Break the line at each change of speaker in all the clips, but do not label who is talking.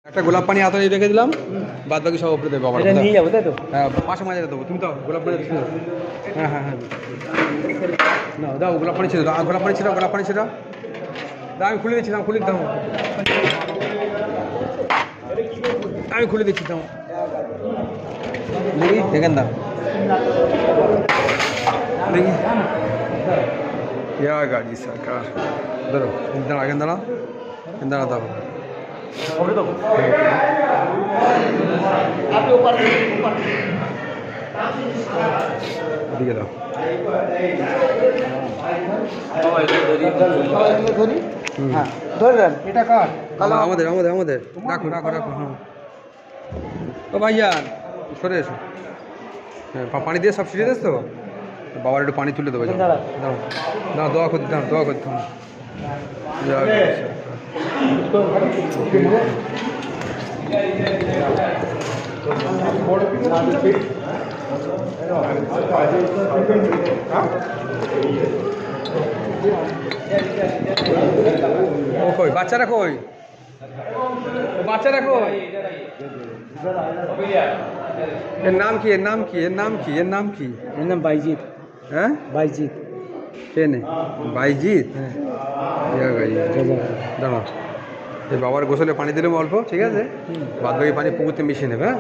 একটা গোলাপ পানি হাতে রেখে দিলাম, বাদ বাকি সব উপরে দেবো। বাবা
নিয়ে যাবো তাই তো?
হ্যাঁ, পাশে মাঝে দেবো। তুমি তো গোলাপ পানি ছিল। হ্যাঁ হ্যাঁ হ্যাঁ, না দাও গোলাপ পানি ছিল, গোলাপ পানি ছিল, গোলাপ পানি ছিল। দাও আমি খুলে দিচ্ছি, দাও খুলে দাও, আমি খুলে দিচ্ছি, দাও দেখি দেখেন, দাও দেখি। ইয়া গাড়ি সরকার ধরো, দাঁড়া এখান দাঁড়া, দাঁড়া দাও। এদিকে দাও।
হ্যাঁ ধরলেন, এটা কার?
আমাদের আমাদের আমাদের রাখো রাখো রাখো। হ্যাঁ ও ভাইয়ান সরে এসো। হ্যাঁ পানি দিয়ে সব ছিটিয়ে দিস তো। বাবার একটু পানি তুলে দেবো। দাঁড়াও দাঁড়াও, দোয়া করতে দাও, দোয়া করতে হবে। ও কই বাচ্চারা, কই বাচ্চারা, কই? এর নাম কি, এর নাম কি, এর নাম কি, এর নাম কি?
এর নাম বাইজিৎ।
হ্যাঁ
বাইজিৎ।
কে নে? বাইজিৎ।
হ্যাঁ
দাঁড়া, এই বাবার গোসলে পানি দিলাম অল্প, ঠিক আছে? বাদ বাকি পানি পুকুরতে মিশিয়ে নেবে। হ্যাঁ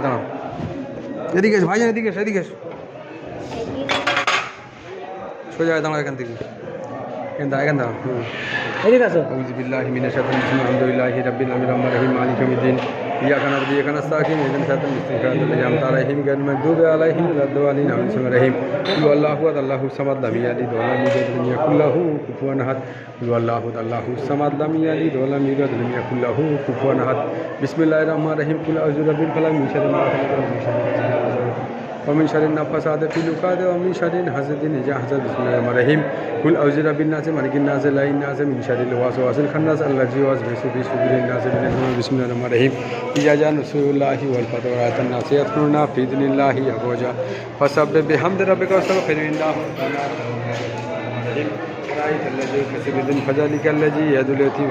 দাঁড়াও, এদিকে এসো ভাইজান, এদিকে এসো, এদিকে এসো, সোজা দাঁড়াও এখান থেকে, এখান দাঁড়া, এখান দাঁড়াও।
এদিকে আসো।
أعوذ بالله من الشيطان الرجيم الحمد لله رب العالمين الرحمن الرحيم مالك يوم الدين إياك نعبد وإياك نستعين اهدنا الصراط المستقيم صراط الذين أنعمت عليهم غير المغضوب عليهم ولا الضالين آمين. بسم الله الرحمن الرحيم قل هو الله أحد الله الصمد لم يلد ولم يولد ولم يكن له كفوا أحد. قل هو الله أحد الله الصمد لم يلد ولم يولد ولم يكن له كفوا أحد. بسم الله الرحمن الرحيم قل أعوذ برب الفلق من شر ما خلق ومن شر غاسق ومن شر النفاثات في العقد ومن شر حاسد إذا حسد. بسم الله الرحمن الرحيم قل أعوذ برب الناس مالك الناس إله الناس من شر الوسواس الخناس الذي يوسوس في صدور الناس من الجن. بسم الله الرحمن الرحيم إذا جاء نصر الله والفتح ورأيت الناس يدخلون في دين الله أفواجا فسبح بحمد ربك واستغفره إنه كان توابا. رأيت الذي يكذب بالدين فذلك الذي يدعو اليتيم